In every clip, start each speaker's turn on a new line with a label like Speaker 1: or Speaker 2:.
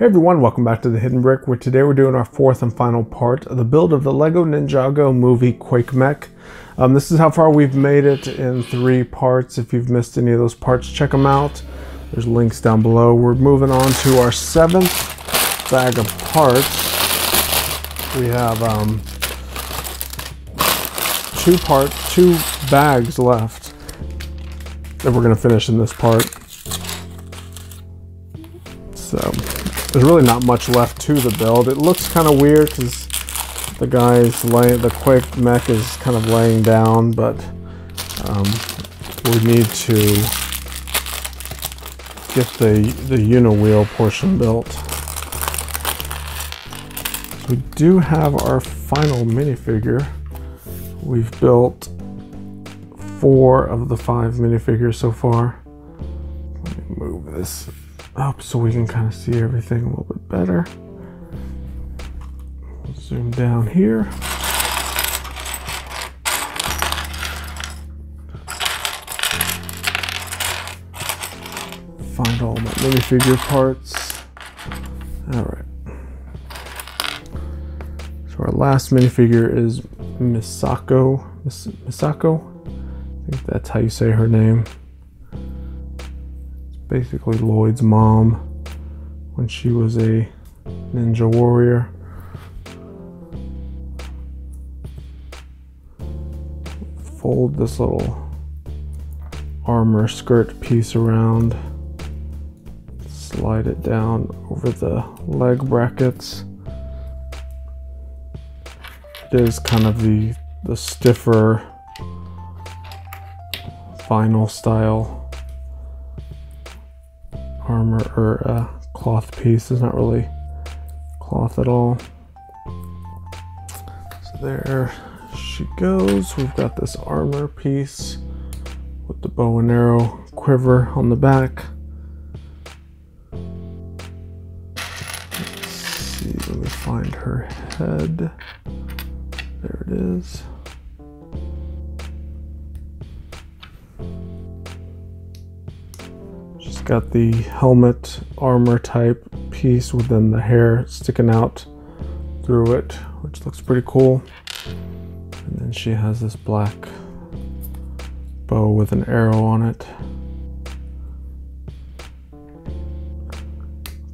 Speaker 1: Hey everyone, welcome back to The Hidden Brick, where today we're doing our fourth and final part of the build of the LEGO Ninjago movie Quake Mech. This is how far we've made it in 3 parts. If you've missed any of those parts, check them out. There's links down below. We're moving on to our 7th bag of parts. We have 2 bags left that we're going to finish in this part. So there's really not much left to the build. It looks kind of weird because the Quake Mech is kind of laying down, but we need to get the Uni-wheel portion built. We do have our final minifigure. We've built 4 of the 5 minifigures so far. Let me move this up so we can kind of see everything a little bit better. Zoom down here. Find all my minifigure parts. Alright. So our last minifigure is Misako. Misako? I think that's how you say her name. Basically Lloyd's mom when she was a ninja warrior. Fold this little armor skirt piece around, slide it down over the leg brackets. It is kind of the stiffer vinyl style armor or cloth piece. Is not really cloth at all. So there she goes. We've got this armor piece with the bow and arrow quiver on the back. Let's see, let me find her head. There it is. Got the helmet armor type piece within the hair sticking out through it, which looks pretty cool. And then she has this black bow with an arrow on it.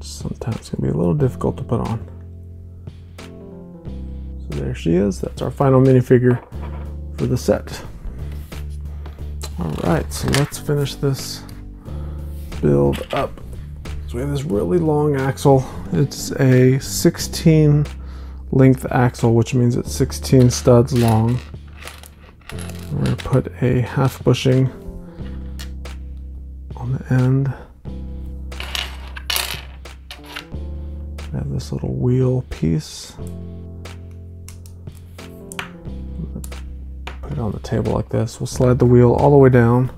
Speaker 1: Sometimes can be a little difficult to put on. So there she is. That's our final minifigure for the set. Alright, so let's finish this build up. So we have this really long axle. It's a 16 length axle, which means it's 16 studs long. We're going to put a half bushing on the end. We have this little wheel piece. Put it on the table like this. We'll slide the wheel all the way down.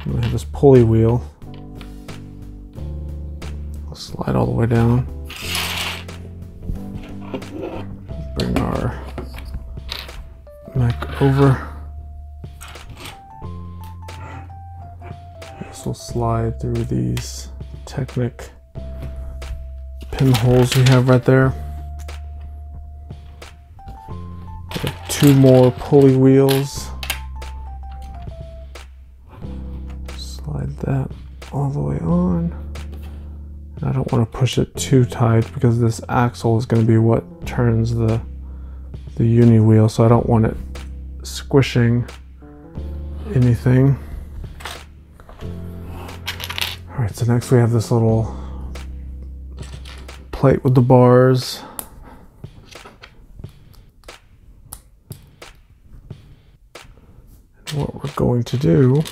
Speaker 1: And we have this pulley wheel. Slide all the way down. Bring our mech over. This will slide through these Technic pinholes we have right there. We have 2 more pulley wheels. Slide that all the way on. I don't want to push it too tight because this axle is going to be what turns the uni wheel, so I don't want it squishing anything. Alright, so next we have this little plate with the bars. And what we're going to do,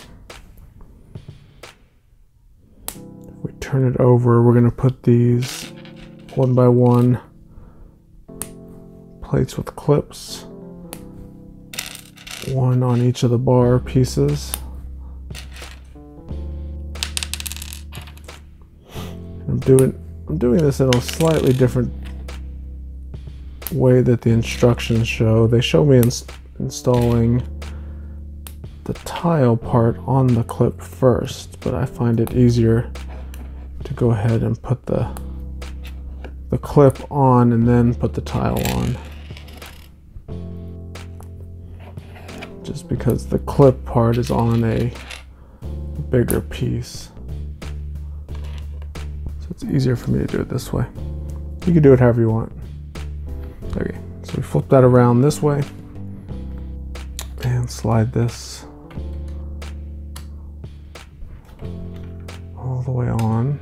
Speaker 1: turn it over, we're going to put these 1 by 1 plates with clips, 1 on each of the bar pieces. I'm doing this in a slightly different way that the instructions show. They show me installing the tile part on the clip first, but I find it easier to go ahead and put the the clip on and then put the tile on. Just because the clip part is on a bigger piece. So it's easier for me to do it this way. You can do it however you want. Okay, so we flip that around this way and slide this all the way on.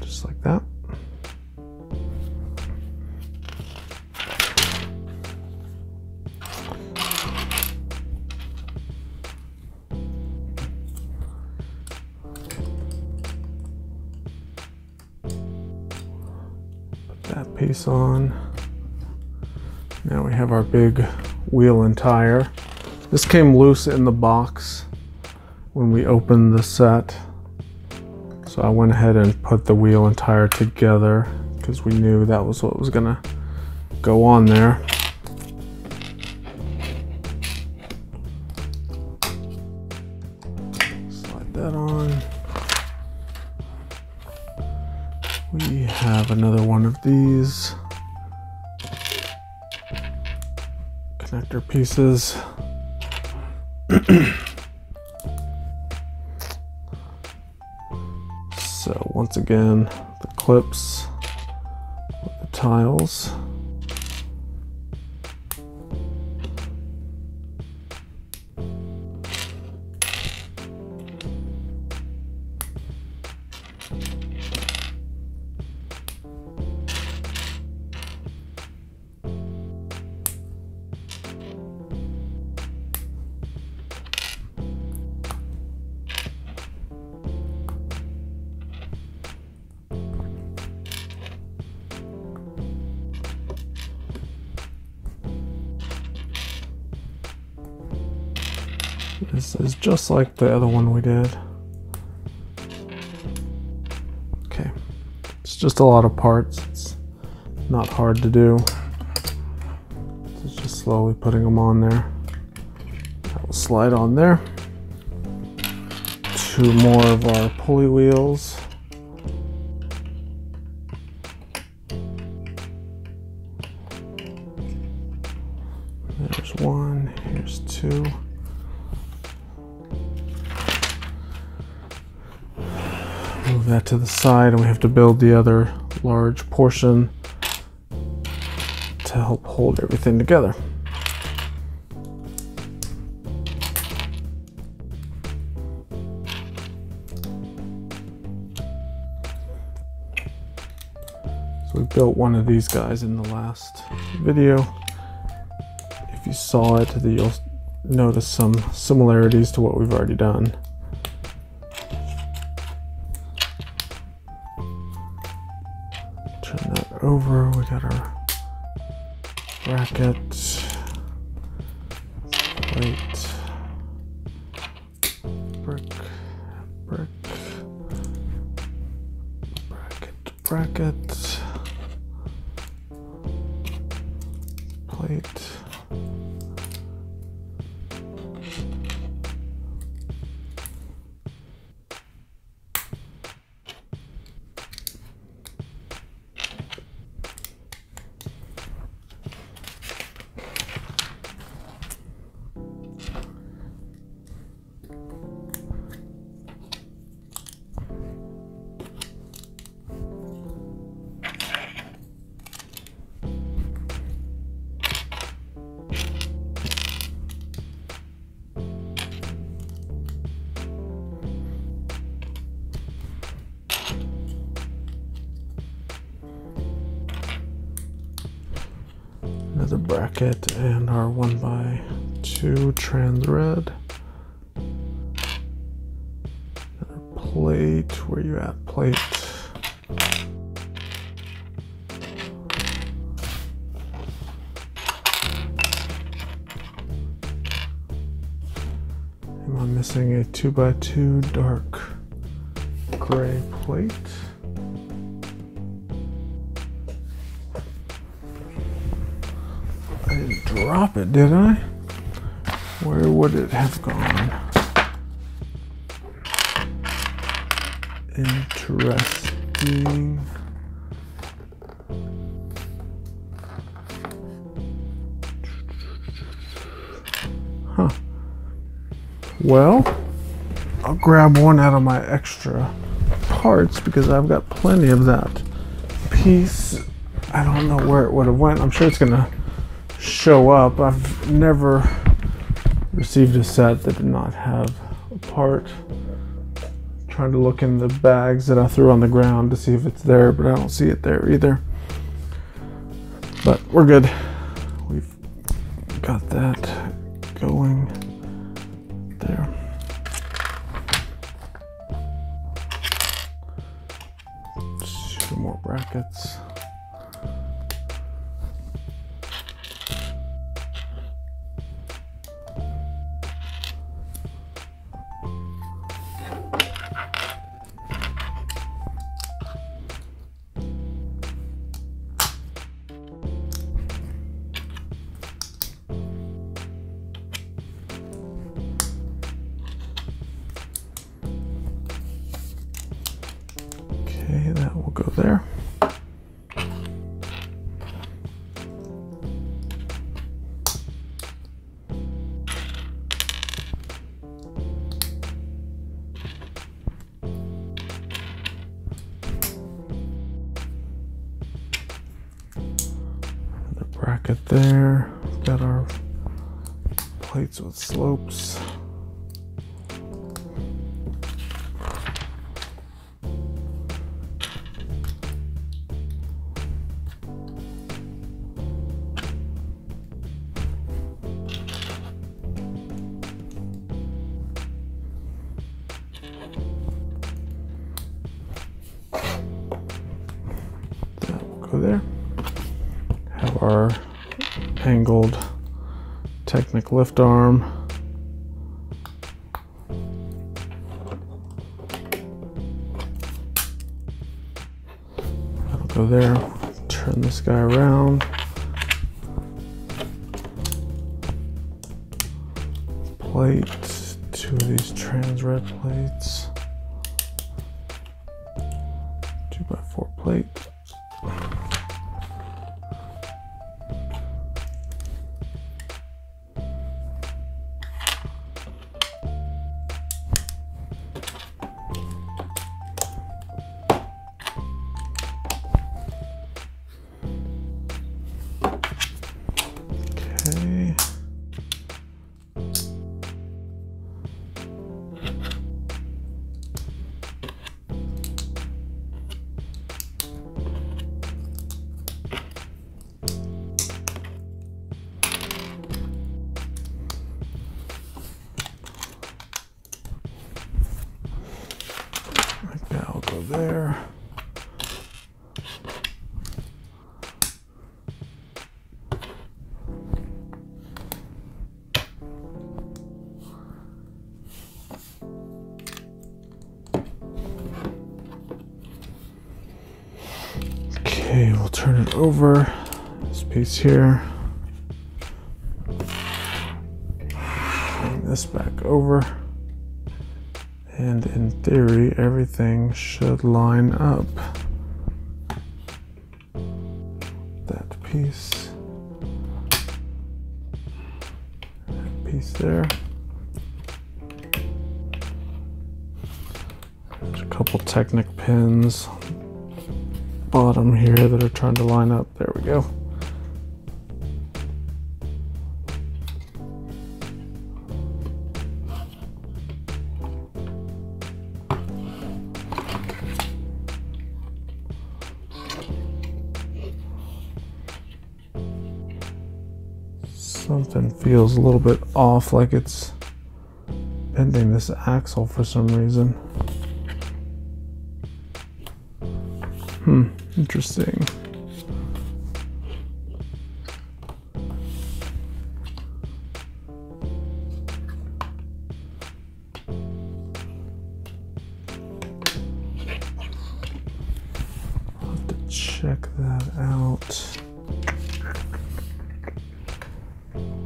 Speaker 1: Just like that. That piece on. Now we have our big wheel and tire. This came loose in the box when we opened the set. So I went ahead and put the wheel and tire together because we knew that was what was gonna go on there. Slide that on. We have another one of these connector pieces. So once again, the clips with the tiles. This is just like the other one we did. Okay, it's just a lot of parts. It's not hard to do. It's just slowly putting them on there. That will slide on there. 2 more of our pulley wheels. There's 1, here's 2. Move that to the side, and we have to build the other large portion to help hold everything together. So we built one of these guys in the last video. If you saw it, you'll notice some similarities to what we've already done. Turn that over, we got our bracket, plate, brick, bracket, plate, another bracket, and our 1x2 trans red. Another plate, where you at, plate? Am I missing a 2x2 dark gray plate? I didn't drop it, did I? Where would it have gone? Interesting. Huh. Well, I'll grab one out of my extra parts because I've got plenty of that piece. I don't know where it would have went. I'm sure it's gonna show up. I've never received a set that did not have a part. Trying to look in the bags that I threw on the ground to see if it's there, but I don't see it there either. But we're good. We've got that going there. Two more brackets. Okay, that will go there. Another bracket there. We've got our plates with slopes. There, have our angled Technic lift arm. That'll go there. Turn this guy around. Plate, two of these trans red plates. 2x4 plate. Okay. Like that, I'll go there. Okay, we'll turn it over, this piece here. Bring this back over. And in theory, everything should line up. That piece. That piece there. There's a couple Technic pins bottom here that are trying to line up. There we go. Something feels a little bit off, like it's bending this axle for some reason. Interesting. I'll have to check that out.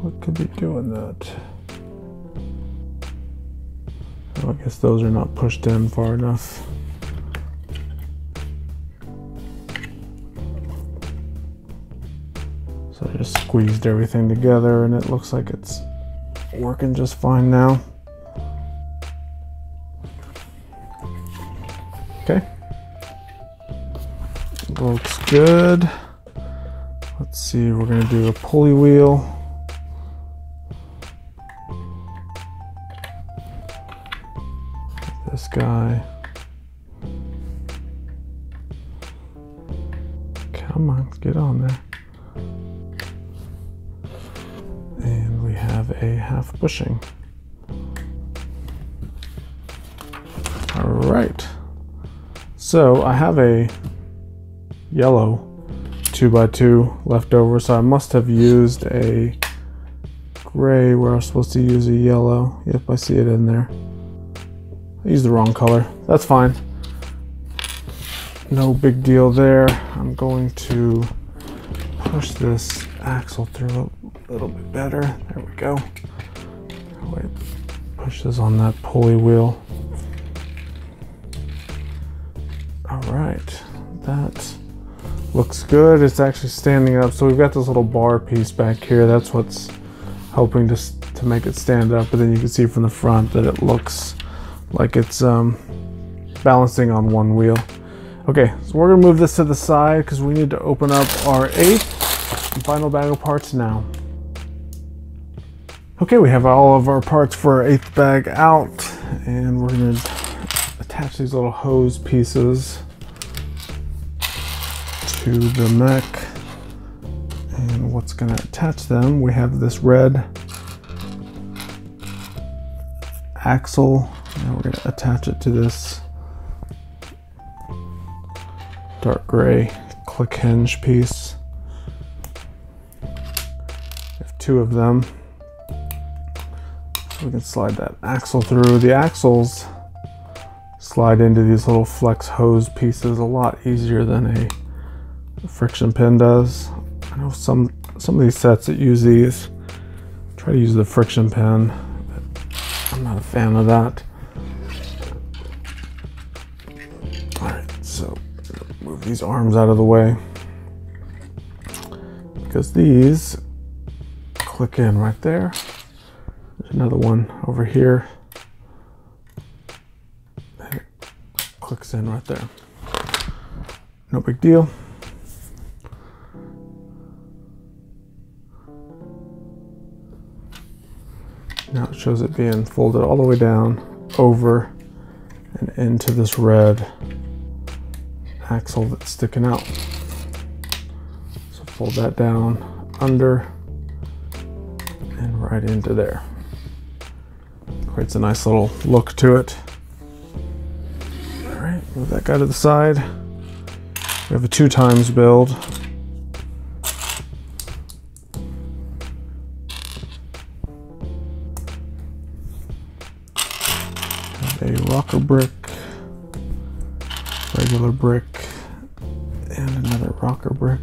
Speaker 1: What could be doing that? Oh, I guess those are not pushed in far enough. just squeezed everything together and it looks like it's working just fine now. Okay. Looks good. Let's see, we're going to do a pulley wheel. This guy. Come on, get on there. And we have a half bushing. All right. So I have a yellow 2x2 left over, so I must have used a gray where I was supposed to use a yellow. Yep, I see it in there. I used the wrong color. That's fine. No big deal there. I'm going to push this axle through a little bit better. There we go. Wait, push this on that pulley wheel. All right, that looks good. It's actually standing up. So we've got this little bar piece back here. That's what's helping to make it stand up. But then you can see from the front that it looks like it's balancing on one wheel. Okay, so we're gonna move this to the side because we need to open up our 8th and final bag of parts now. Okay, we have all of our parts for our 8th bag out, and we're gonna attach these little hose pieces to the mech. And what's gonna attach them, we have this red axle, and we're gonna attach it to this dark gray click hinge piece. We have 2 of them. So we can slide that axle through. The axles slide into these little flex hose pieces a lot easier than a friction pin does. I know some of these sets that use these try to use the friction pin, but I'm not a fan of that. All right, so move these arms out of the way because these click in right there. There's another one over here. And it clicks in right there. No big deal. Now it shows it being folded all the way down, over, and into this red axle that's sticking out. So fold that down, under, and right into there. Creates a nice little look to it. All right, move that guy to the side. We have a 2x build. A rocker brick, regular brick, and another rocker brick.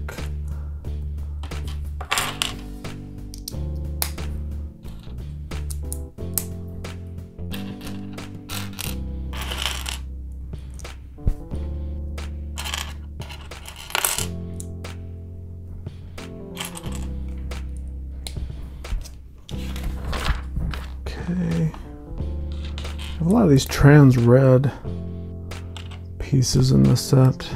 Speaker 1: Okay. A lot of these trans red pieces in the set.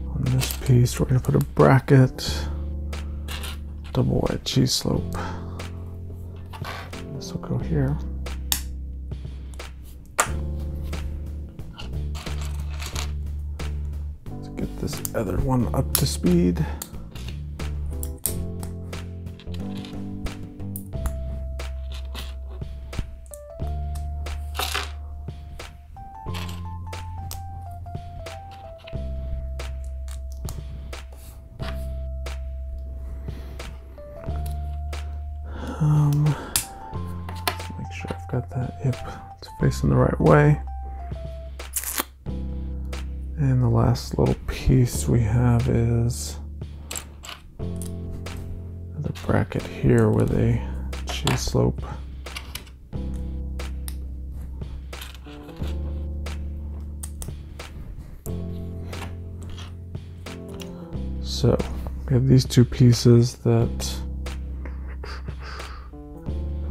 Speaker 1: On this piece, we're going to put a bracket, double wide cheese slope. This will go here. Get this other one up to speed. Let's make sure I've got that. Yep, it's facing the right way. And the last little piece we have is the bracket here with a G-slope. So we have these two pieces that,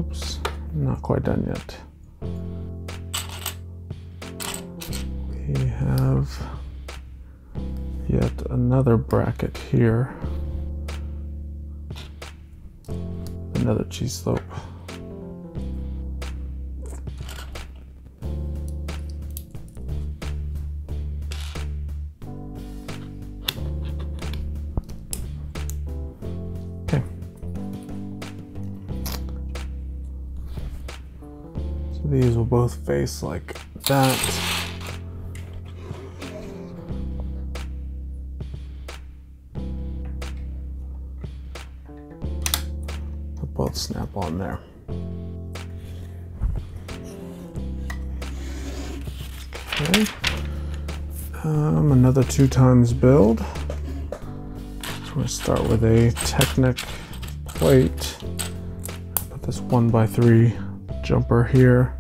Speaker 1: oops, not quite done yet. We have yet another bracket here, another G-slope. Okay. So these will both face like that. Both snap on there. Okay. Another 2 times build. So we're gonna start with a Technic plate. Put this 1x3 jumper here.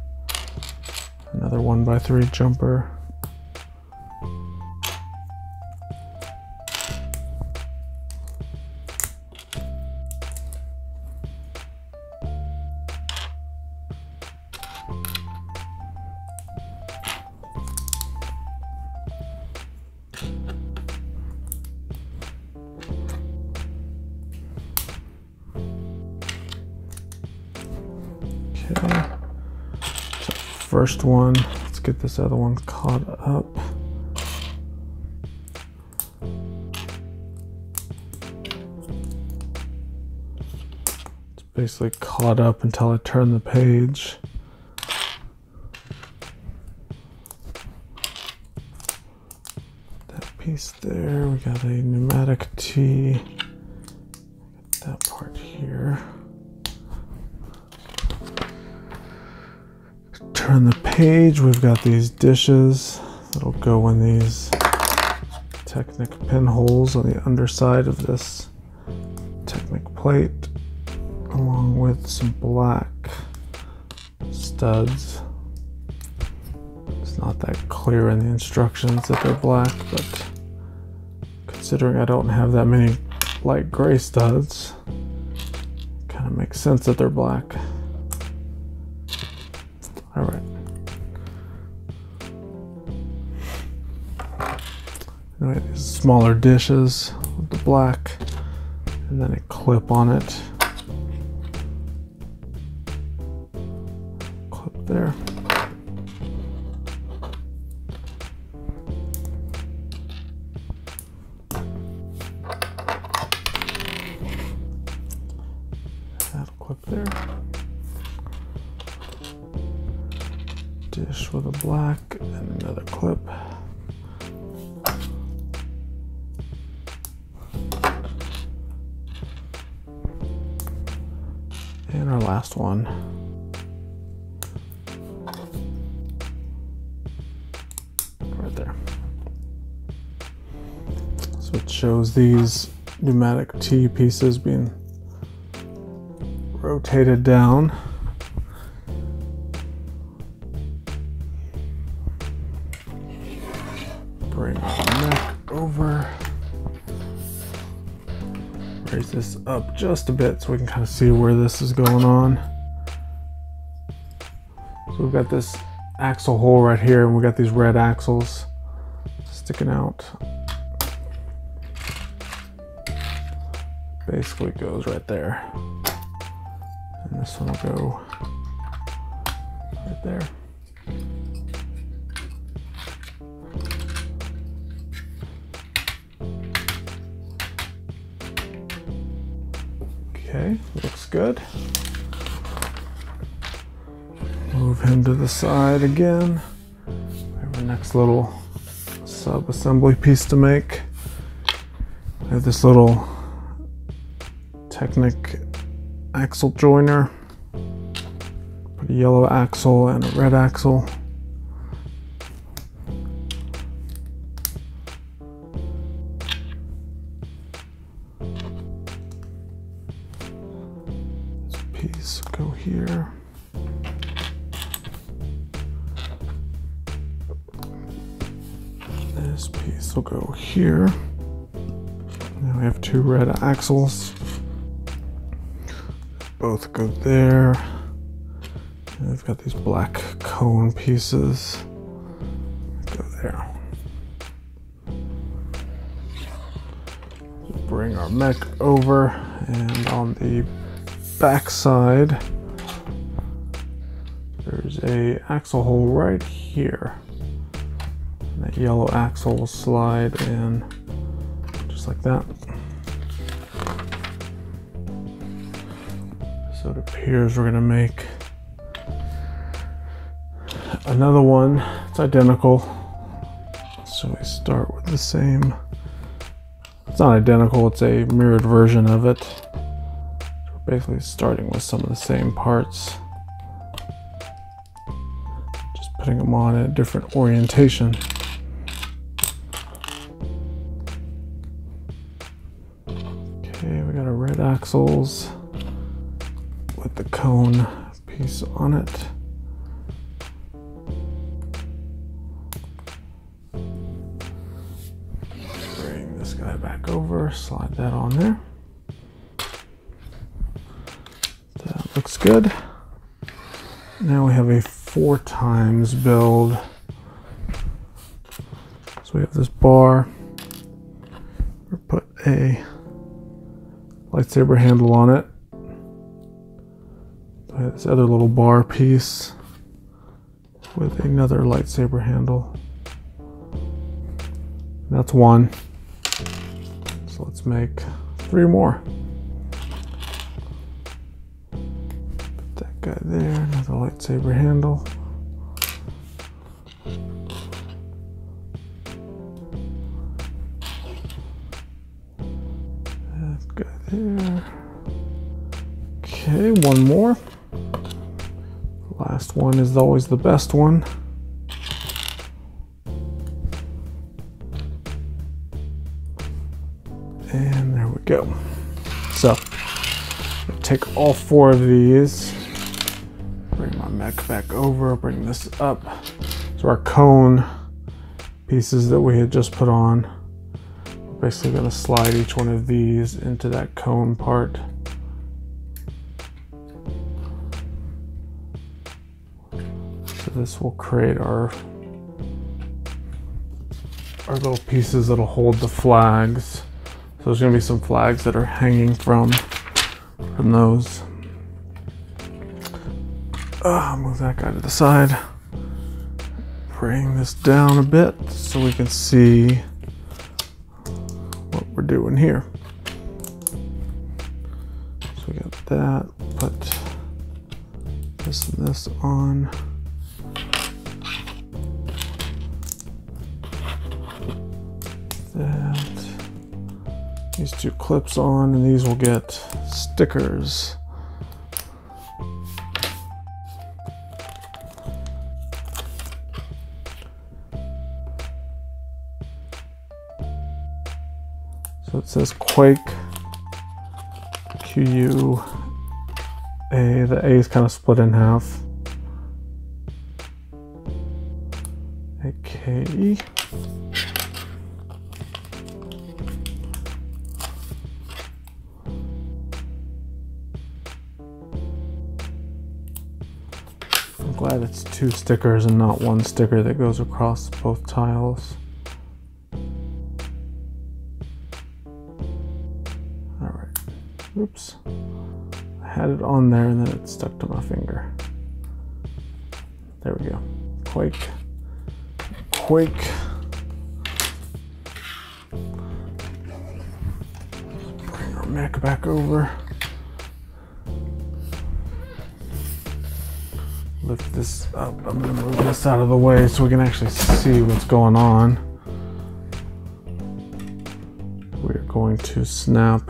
Speaker 1: Another 1x3 jumper. Okay, so first one, let's get this other one caught up. It's basically caught up until I turn the page. That piece there, we got a pneumatic T. That part here. Turn the page, we've got these dishes that'll go in these Technic pinholes on the underside of this Technic plate, along with some black studs. It's not that clear in the instructions that they're black, but considering I don't have that many light gray studs, it kind of makes sense that they're black. All right. Now these smaller dishes with the black, and then a clip on it. Clip there. That'll clip there. Dish with a black and another clip. And our last one. Right there. So it shows these pneumatic T pieces being rotated down. Bring our neck over. Raise this up just a bit so we can kind of see where this is going on. So we've got this axle hole right here, and we've got these red axles sticking out. Basically goes right there. And this one will go right there. Okay, looks good. Move him to the side again. We have our next little sub-assembly piece to make. We have this little Technic axle joiner. Put a yellow axle and a red axle. Piece go This piece will go here. Now we have two red axles. Both go there. And we've got these black cone pieces. Go there. Bring our mech over, and on the back side, there's a axle hole right here. And that yellow axle will slide in just like that. So it appears we're gonna make another one. It's identical. So we start with the same. It's not identical, it's a mirrored version of it. So we're basically starting with some of the same parts. Just putting them on in a different orientation. Okay, we got our red axles with the cone piece on it. Bring this guy back over, slide that on there. That looks good. Now we have a 4x build. So we have this bar. We put a lightsaber handle on it. We have this other little bar piece with another lightsaber handle. That's one. So let's make 3 more. Put that guy there, another lightsaber handle. That guy there. Okay, one more. Last one is always the best one. And there we go. So, take all 4 of these, bring my mech back over, bring this up. So our cone pieces that we had just put on, we're basically going to slide each one of these into that cone part. So this will create our little pieces that'll hold the flags. So there's going to be some flags that are hanging from those. Move that guy to the side. Bring this down a bit so we can see what we're doing here. So we got that. Put this and this on. That. These 2 clips on, and these will get stickers. So it says Quake, Q-U-A. The A is kind of split in half. A-K-E. I'm glad it's 2 stickers and not 1 sticker that goes across both tiles. Alright. Oops. I had it on there and then it stuck to my finger. There we go. Quake. Quake. Bring our mech back over. Lift this up. I'm going to move this out of the way so we can actually see what's going on. We're going to snap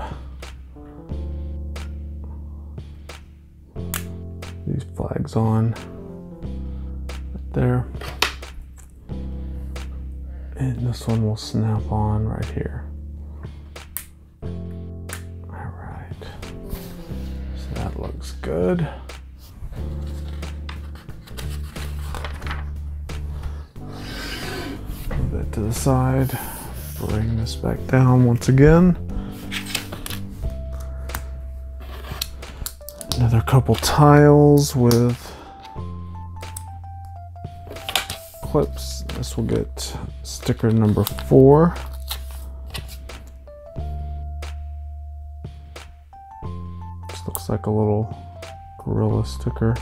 Speaker 1: these flags on right there. And this one will snap on right here. All right. So that looks good. Move that that to the side. Bring this back down once again. Another couple tiles with clips. This will get sticker number 4. This looks like a little gorilla sticker.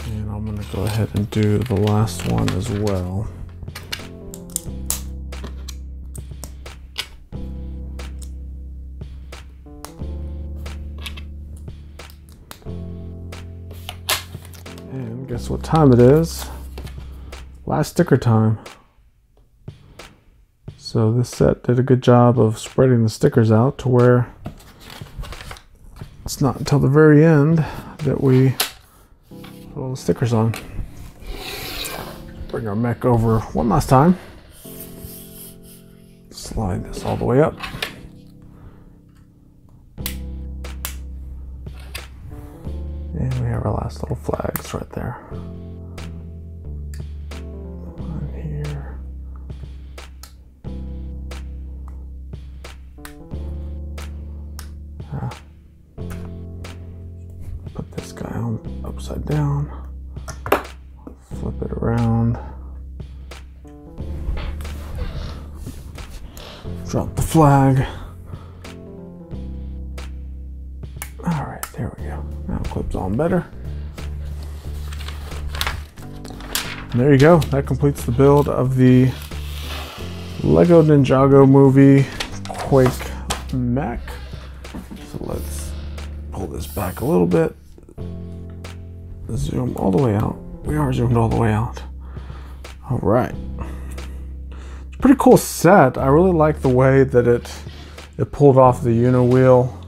Speaker 1: And I'm gonna go ahead and do the last one as well. And guess what time it is? Last sticker time. So this set did a good job of spreading the stickers out to where it's not until the very end that we put all the stickers on. Bring our mech over one last time. Slide this all the way up. And we have our last little flags right there. One here. Put this guy on upside down. Flip it around. Drop the flag. All right, there we go. Now it clips on better. And there you go. That completes the build of the Lego Ninjago movie Quake Mech. So let's pull this back a little bit. Zoom all the way out. We are zoomed all the way out. All right. It's a pretty cool set. I really like the way that it pulled off the wheel.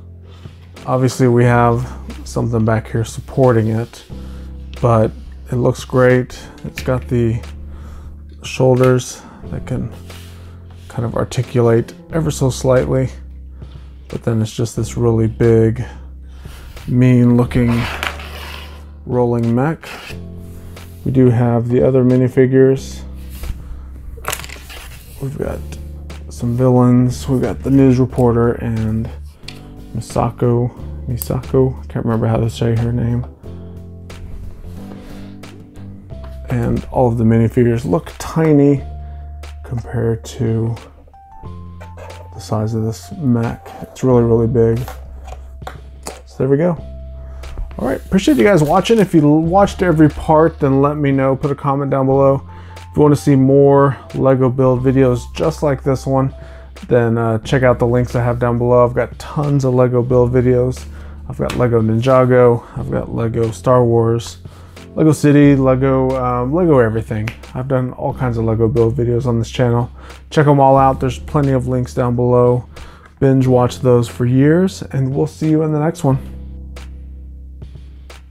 Speaker 1: Obviously we have something back here supporting it, but it looks great. It's got the shoulders that can kind of articulate ever so slightly, but then it's just this really big, mean looking rolling mech. We do have the other minifigures. We've got some villains. We've got the news reporter and Misako, I can't remember how to say her name. And all of the minifigures look tiny compared to the size of this mech. It's really, really big. So there we go. All right, appreciate you guys watching. If you watched every part, then let me know. Put a comment down below. If you want to see more Lego build videos just like this one, then check out the links I have down below. I've got tons of Lego build videos. I've got Lego Ninjago, I've got Lego Star Wars, Lego City, Lego everything. I've done all kinds of Lego build videos on this channel. Check them all out. There's plenty of links down below. Binge watch those for years, and we'll see you in the next one.